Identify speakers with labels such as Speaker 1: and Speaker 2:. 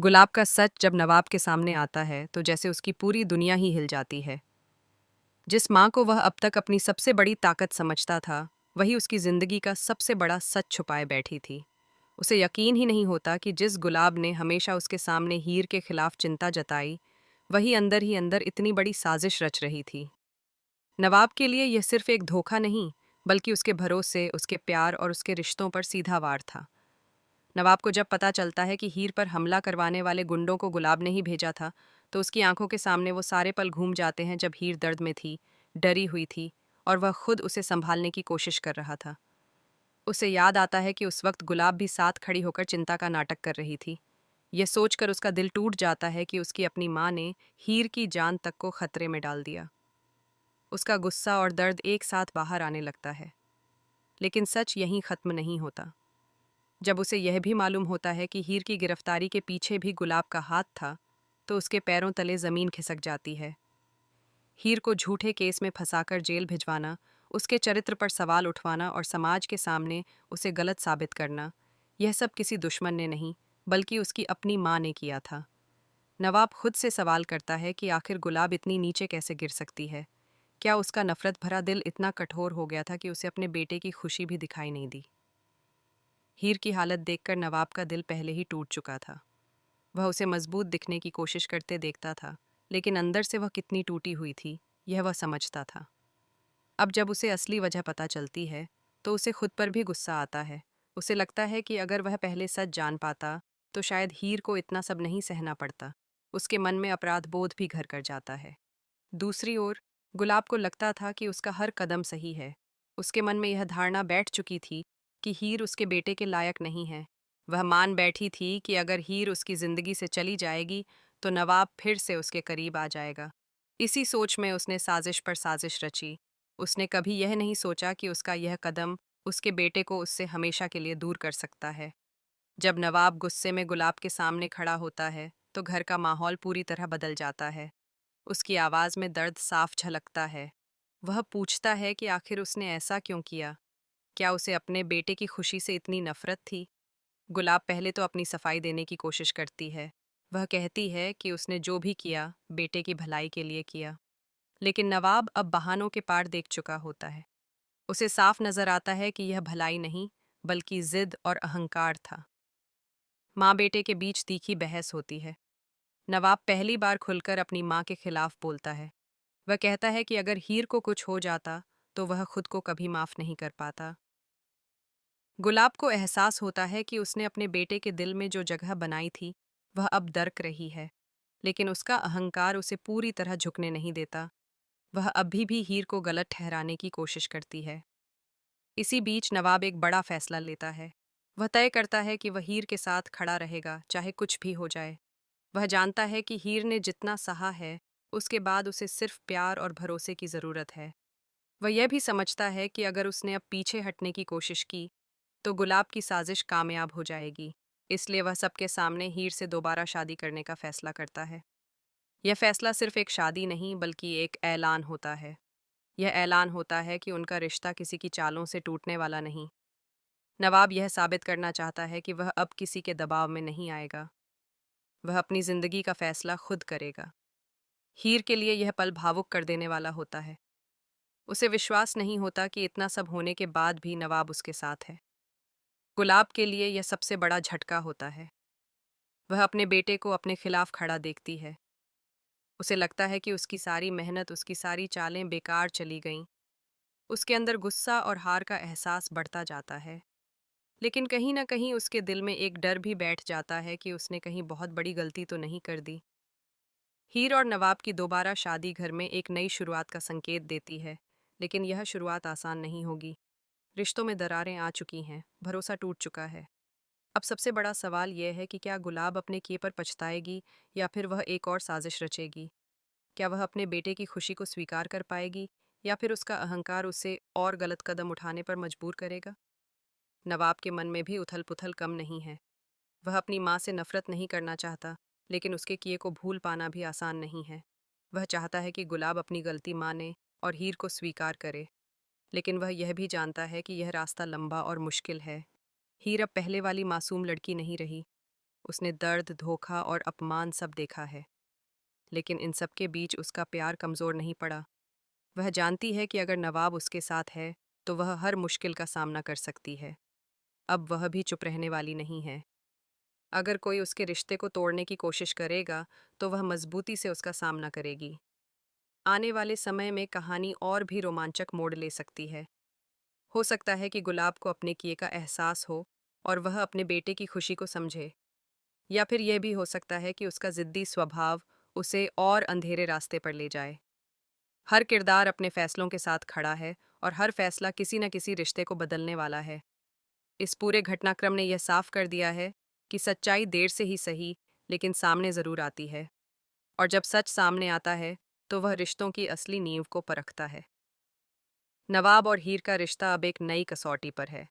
Speaker 1: गुलाब का सच जब नवाब के सामने आता है तो जैसे उसकी पूरी दुनिया ही हिल जाती है। जिस माँ को वह अब तक अपनी सबसे बड़ी ताकत समझता था, वही उसकी जिंदगी का सबसे बड़ा सच छुपाए बैठी थी। उसे यकीन ही नहीं होता कि जिस गुलाब ने हमेशा उसके सामने हीर के खिलाफ चिंता जताई, वही अंदर ही अंदर इतनी बड़ी साजिश रच रही थी। नवाब के लिए यह सिर्फ एक धोखा नहीं, बल्कि उसके भरोसे, उसके प्यार और उसके रिश्तों पर सीधा वार था। नवाब को जब पता चलता है कि हीर पर हमला करवाने वाले गुंडों को गुलाब ने ही भेजा था, तो उसकी आंखों के सामने वो सारे पल घूम जाते हैं जब हीर दर्द में थी, डरी हुई थी और वह खुद उसे संभालने की कोशिश कर रहा था। उसे याद आता है कि उस वक्त गुलाब भी साथ खड़ी होकर चिंता का नाटक कर रही थी। यह सोचकर उसका दिल टूट जाता है कि उसकी अपनी माँ ने हीर की जान तक को खतरे में डाल दिया। उसका गुस्सा और दर्द एक साथ बाहर आने लगता है। लेकिन सच यहीं खत्म नहीं होता। जब उसे यह भी मालूम होता है कि हीर की गिरफ्तारी के पीछे भी गुलाब का हाथ था, तो उसके पैरों तले जमीन खिसक जाती है। हीर को झूठे केस में फंसाकर जेल भिजवाना, उसके चरित्र पर सवाल उठवाना और समाज के सामने उसे गलत साबित करना, यह सब किसी दुश्मन ने नहीं, बल्कि उसकी अपनी माँ ने किया था। नवाब खुद से सवाल करता है कि आखिर गुलाब इतनी नीचे कैसे गिर सकती है। क्या उसका नफरत भरा दिल इतना कठोर हो गया था कि उसे अपने बेटे की खुशी भी दिखाई नहीं दी। हीर की हालत देखकर नवाब का दिल पहले ही टूट चुका था। वह उसे मजबूत दिखने की कोशिश करते देखता था, लेकिन अंदर से वह कितनी टूटी हुई थी, यह वह समझता था। अब जब उसे असली वजह पता चलती है, तो उसे खुद पर भी गुस्सा आता है। उसे लगता है कि अगर वह पहले सच जान पाता, तो शायद हीर को इतना सब नहीं सहना पड़ता। उसके मन में अपराध बोध भी घर कर जाता है। दूसरी ओर गुलाब को लगता था कि उसका हर कदम सही है। उसके मन में यह धारणा बैठ चुकी थी कि हीर उसके बेटे के लायक नहीं है। वह मान बैठी थी कि अगर हीर उसकी जिंदगी से चली जाएगी, तो नवाब फिर से उसके करीब आ जाएगा। इसी सोच में उसने साजिश पर साजिश रची। उसने कभी यह नहीं सोचा कि उसका यह कदम उसके बेटे को उससे हमेशा के लिए दूर कर सकता है। जब नवाब गुस्से में गुलाब के सामने खड़ा होता है, तो घर का माहौल पूरी तरह बदल जाता है। उसकी आवाज़ में दर्द साफ झलकता है। वह पूछता है कि आखिर उसने ऐसा क्यों किया। क्या उसे अपने बेटे की खुशी से इतनी नफरत थी। गुलाब पहले तो अपनी सफाई देने की कोशिश करती है। वह कहती है कि उसने जो भी किया बेटे की भलाई के लिए किया। लेकिन नवाब अब बहानों के पार देख चुका होता है। उसे साफ नजर आता है कि यह भलाई नहीं, बल्कि जिद और अहंकार था। माँ बेटे के बीच तीखी बहस होती है। नवाब पहली बार खुलकर अपनी माँ के खिलाफ बोलता है। वह कहता है कि अगर हीर को कुछ हो जाता, तो वह खुद को कभी माफ नहीं कर पाता। गुलाब को एहसास होता है कि उसने अपने बेटे के दिल में जो जगह बनाई थी, वह अब दरक रही है। लेकिन उसका अहंकार उसे पूरी तरह झुकने नहीं देता। वह अभी भी हीर को गलत ठहराने की कोशिश करती है। इसी बीच नवाब एक बड़ा फैसला लेता है। वह तय करता है कि वह हीर के साथ खड़ा रहेगा, चाहे कुछ भी हो जाए। वह जानता है कि हीर ने जितना सहा है, उसके बाद उसे सिर्फ प्यार और भरोसे की ज़रूरत है। वह यह भी समझता है कि अगर उसने अब पीछे हटने की कोशिश की, तो गुलाब की साजिश कामयाब हो जाएगी। इसलिए वह सबके सामने हीर से दोबारा शादी करने का फैसला करता है। यह फैसला सिर्फ एक शादी नहीं, बल्कि एक ऐलान होता है। यह ऐलान होता है कि उनका रिश्ता किसी की चालों से टूटने वाला नहीं। नवाब यह साबित करना चाहता है कि वह अब किसी के दबाव में नहीं आएगा। वह अपनी जिंदगी का फैसला खुद करेगा। हीर के लिए यह पल भावुक कर देने वाला होता है। उसे विश्वास नहीं होता कि इतना सब होने के बाद भी नवाब उसके साथ है। गुलाब के लिए यह सबसे बड़ा झटका होता है। वह अपने बेटे को अपने खिलाफ खड़ा देखती है। उसे लगता है कि उसकी सारी मेहनत, उसकी सारी चालें बेकार चली गईं। उसके अंदर गुस्सा और हार का एहसास बढ़ता जाता है। लेकिन कहीं ना कहीं उसके दिल में एक डर भी बैठ जाता है कि उसने कहीं बहुत बड़ी गलती तो नहीं कर दी। हीर और नवाब की दोबारा शादी घर में एक नई शुरुआत का संकेत देती है। लेकिन यह शुरुआत आसान नहीं होगी। रिश्तों में दरारें आ चुकी हैं, भरोसा टूट चुका है। अब सबसे बड़ा सवाल यह है कि क्या गुलाब अपने किए पर पछताएगी, या फिर वह एक और साजिश रचेगी। क्या वह अपने बेटे की खुशी को स्वीकार कर पाएगी, या फिर उसका अहंकार उसे और गलत कदम उठाने पर मजबूर करेगा। नवाब के मन में भी उथल पुथल कम नहीं है। वह अपनी माँ से नफरत नहीं करना चाहता, लेकिन उसके किए को भूल पाना भी आसान नहीं है। वह चाहता है कि गुलाब अपनी गलती माने और हीर को स्वीकार करे। लेकिन वह यह भी जानता है कि यह रास्ता लंबा और मुश्किल है। हीर अब पहले वाली मासूम लड़की नहीं रही। उसने दर्द, धोखा और अपमान सब देखा है। लेकिन इन सब के बीच उसका प्यार कमज़ोर नहीं पड़ा। वह जानती है कि अगर नवाब उसके साथ है, तो वह हर मुश्किल का सामना कर सकती है। अब वह भी चुप रहने वाली नहीं है। अगर कोई उसके रिश्ते को तोड़ने की कोशिश करेगा, तो वह मजबूती से उसका सामना करेगी। आने वाले समय में कहानी और भी रोमांचक मोड़ ले सकती है। हो सकता है कि गुलाब को अपने किए का एहसास हो और वह अपने बेटे की खुशी को समझे। या फिर यह भी हो सकता है कि उसका जिद्दी स्वभाव उसे और अंधेरे रास्ते पर ले जाए। हर किरदार अपने फैसलों के साथ खड़ा है और हर फैसला किसी न किसी रिश्ते को बदलने वाला है। इस पूरे घटनाक्रम ने यह साफ कर दिया है कि सच्चाई देर से ही सही, लेकिन सामने ज़रूर आती है। और जब सच सामने आता है, तो वह रिश्तों की असली नींव को परखता है। नवाब और हीर का रिश्ता अब एक नई कसौटी पर है।